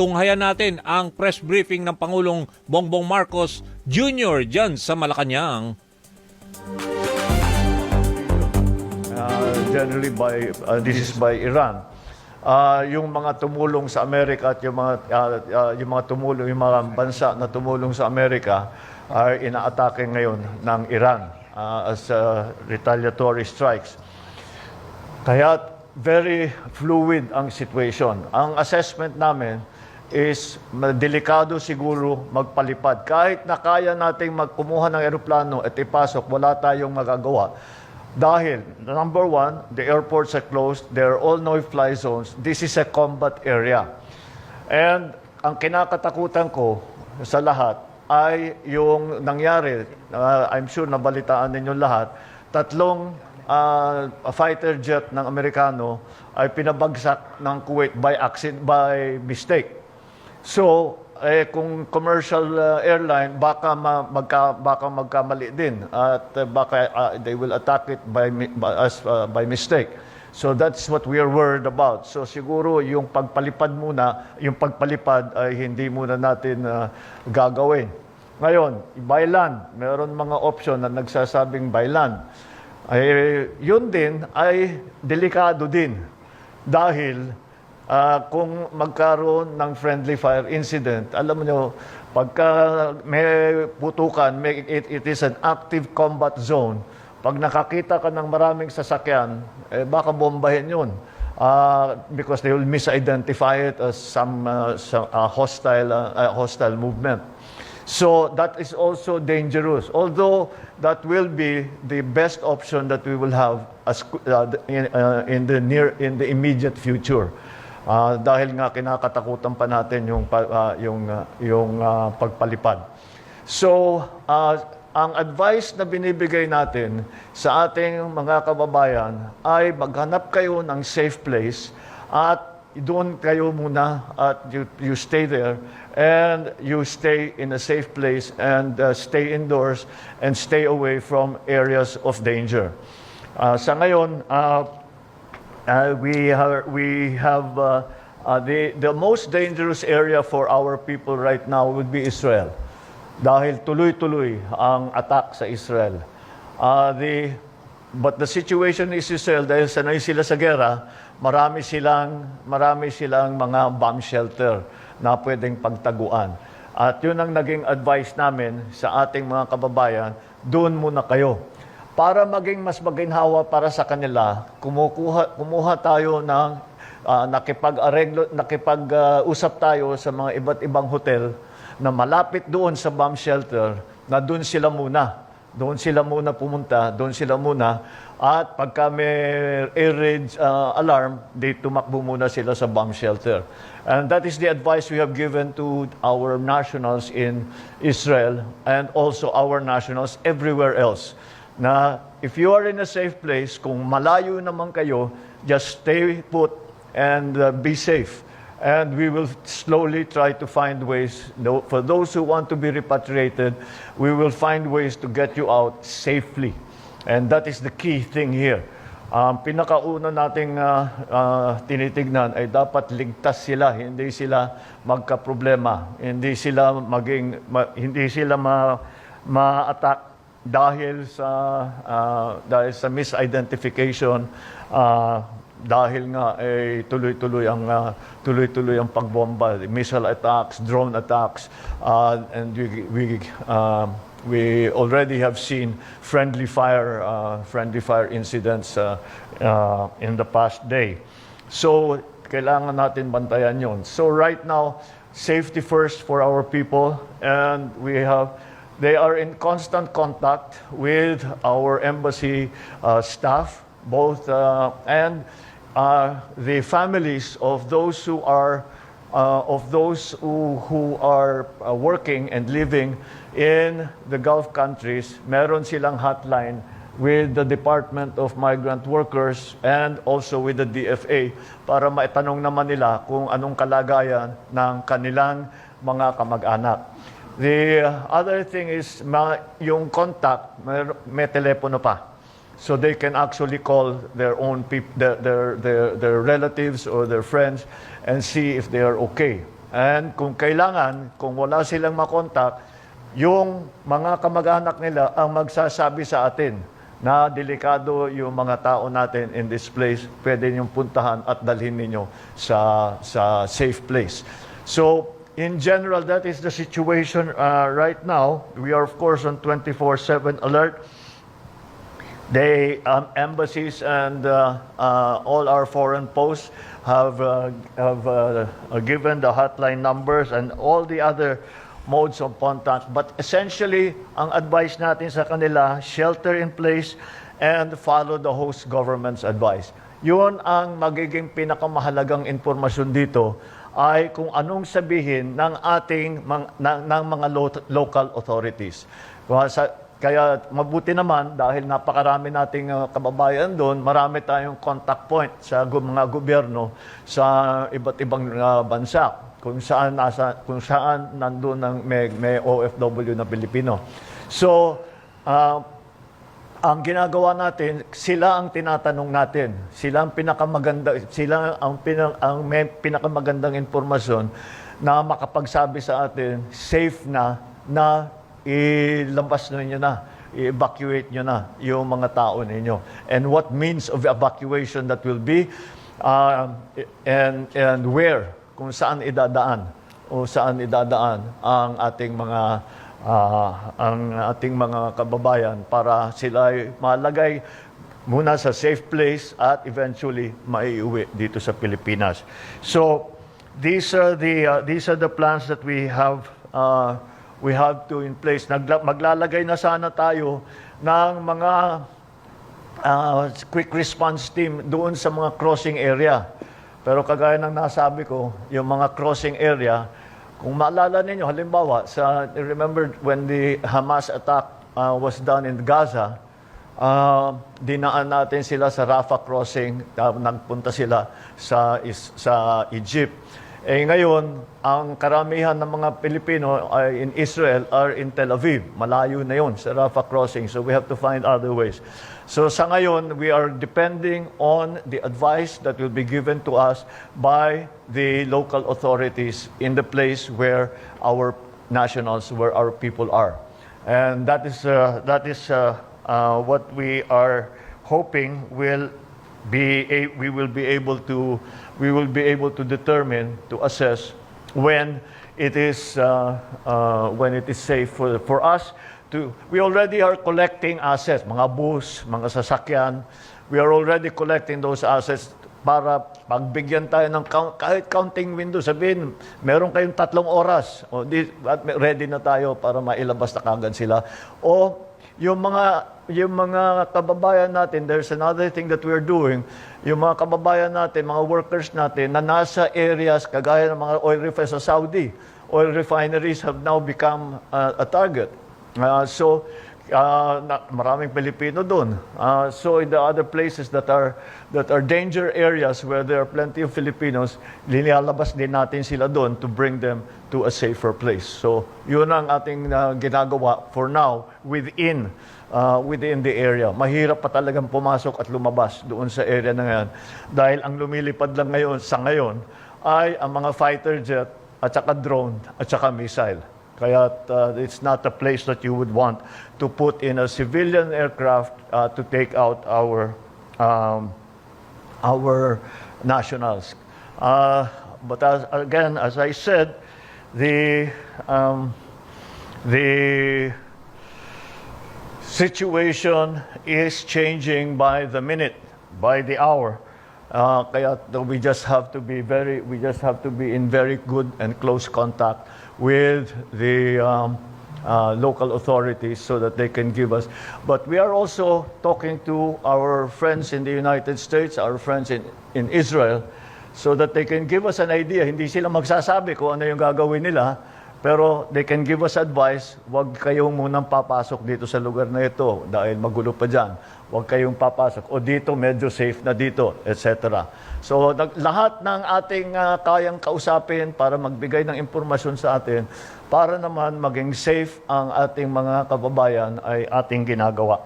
Tunghayan natin ang press briefing ng Pangulong Bongbong Marcos Jr. dyan sa Malacanang. Generally this is by Iran. Yung mga tumulong sa Amerika at yung mga bansa na tumulong sa Amerika ay inaatake ngayon ng Iran as retaliatory strikes. Kaya very fluid ang situation. Ang assessment namin is delikado siguro magpalipad. Kahit na kaya nating magkumuha ng eroplano at ipasok, wala tayong magagawa. Dahil, number one, the airports are closed. There are all no-fly zones. This is a combat area. And ang kinakatakutan ko sa lahat ay yung nangyari, I'm sure nabalitaan ninyo lahat, tatlong fighter jet ng Amerikano ay pinabagsak ng Kuwait by mistake. So, kung commercial airline, baka magkamali din at baka they will attack it by mistake. So that's what we are worried about. So siguro yung pagpalipad ay hindi muna natin gagawin. Ngayon, by land, meron mga option na nagsasabing by land. Yun din ay delikado din dahil kung magkaroon ng friendly fire incident, alam mo pagka may putukan, it is an active combat zone. Pag nakakita ka ng maraming sasakyan, baka bombahin yun. Because they will misidentify it as some hostile movement. So that is also dangerous. Although that will be the best option that we will have in the immediate future. Dahil nga kinakatakutan pa natin yung pagpalipad. So, ang advice na binibigay natin sa ating mga kababayan ay maghanap kayo ng safe place at doon kayo muna at you stay there and you stay in a safe place and stay indoors and stay away from areas of danger. Sa ngayon, we have the most dangerous area for our people right now would be Israel. Dahil tuloy-tuloy ang attack sa Israel. But the situation is Israel, dahil sanay sila sa gera, marami silang mga bomb shelter na pwedeng pagtaguan. At yun ang naging advice namin sa ating mga kababayan, doon muna kayo. Para maging mas maginhawa para sa kanila, kumuha tayo ng nakipag-usap tayo sa mga iba't ibang hotel na malapit doon sa bomb shelter, na doon sila muna pumunta, doon sila muna, at pagka may air raid alarm, tumakbo muna sila sa bomb shelter. And that is the advice we have given to our nationals in Israel and also our nationals everywhere else. Na if you are in a safe place, kung malayo naman kayo, just stay put and be safe. And we will slowly try to find ways. For those who want to be repatriated, we will find ways to get you out safely. And that is the key thing here. Pinakauna nating tinitignan ay dapat ligtas sila, hindi sila magka-problema, hindi sila ma-attack dahil sa misidentification, dahil nga tuloy-tuloy ang pagbomba, missile attacks, drone attacks, and we already have seen friendly fire incidents in the past day. So kailangan natin bantayan yon. So right now, safety first for our people, and they are in constant contact with our embassy staff, both and the families of those who are working and living in the Gulf countries. Meron silang hotline with the Department of Migrant Workers and also with the DFA para maitanong naman nila kung anong kalagayan ng kanilang mga kamag-anak. The other thing is yung contact, may telepono pa. So they can actually call their own people, their relatives or their friends and see if they are okay. And kung kailangan, kung wala silang makontak, yung mga kamag-anak nila ang magsasabi sa atin na delikado yung mga tao natin in this place, pwede niyong puntahan at dalhin ninyo sa safe place. So, in general, that is the situation right now. We are, of course, on 24/7 alert. The embassies and all our foreign posts have given the hotline numbers and all the other modes of contact. But essentially, ang advice natin sa kanila, shelter in place and follow the host government's advice. Yun ang magiging pinakamahalagang impormasyon dito, ay kung anong sabihin ng ating ng mga local authorities. Kaya mabuti naman dahil napakarami nating kababayan doon, marami tayong contact point sa mga gobyerno sa iba't ibang bansa kung saan nandoon ng may OFW na Pilipino. So, ang ginagawa natin, sila ang tinatanong natin. Sila ang may pinakamagandang impormasyon na makapagsabi sa atin, safe na ilabas ninyo na, i-evacuate nyo na yung mga tao ninyo. And what means of evacuation that will be, and where, kung saan idadaan, ang ating mga kababayan para sila ay malagay muna sa safe place at eventually maiuwi dito sa Pilipinas. So these are the plans that we have to in place. Maglalagay na sana tayo ng mga quick response team doon sa mga crossing area. Pero kagaya ng nasabi ko, yung mga crossing area, kung maalala ninyo, halimbawa, remember when the Hamas attack was done in Gaza, dinaan natin sila sa Rafah crossing, nagpunta sila sa Egypt. Ngayon, ang karamihan ng mga Pilipino in Israel are in Tel Aviv. Malayo na yun sa Rafah crossing. So we have to find other ways. So sa ngayon, we are depending on the advice that will be given to us by the local authorities in the place where our nationals, where our people are. And that is what we are hoping we will be able to determine, to assess when it is safe for us to. We already are collecting assets, mga bus, mga sasakyan. We are already collecting those assets para pagbigyan tayo ng kahit counting window, sabihin, meron kayong 3 oras, ready na tayo para mailabas na kagad sila. O yung mga kababayan natin, there's another thing that we're doing, yung mga kababayan natin, mga workers natin na nasa areas kagaya ng mga oil refineries sa Saudi. Oil refineries have now become a target. Maraming Pilipino doon. So in the other places that are danger areas where there are plenty of Filipinos, linalabas din natin sila doon to bring them to a safer place. So yun ang ating ginagawa for now within the area. Mahirap pa talagang pumasok at lumabas doon sa area na yan. Dahil ang lumilipad lang ngayon ay ang mga fighter jet at saka drone at saka missile. Kaya it's not a place that you would want to put in a civilian aircraft to take out our nationals. But as I said, the situation is changing by the minute, by the hour. Kaya we just have to be in very good and close contact with the local authorities so that they can give us. But we are also talking to our friends in the United States, our friends in Israel, so that they can give us an idea. Hindi sila magsasabi kung ano yung gagawin nila, pero they can give us advice. Huwag kayong munang papasok dito sa lugar na ito dahil magulo pa dyan. Huwag kayong papasok. O dito, medyo safe na dito, etc. So, lahat ng ating kayang kausapin para magbigay ng impormasyon sa atin, para naman maging safe ang ating mga kababayan ay ating ginagawa.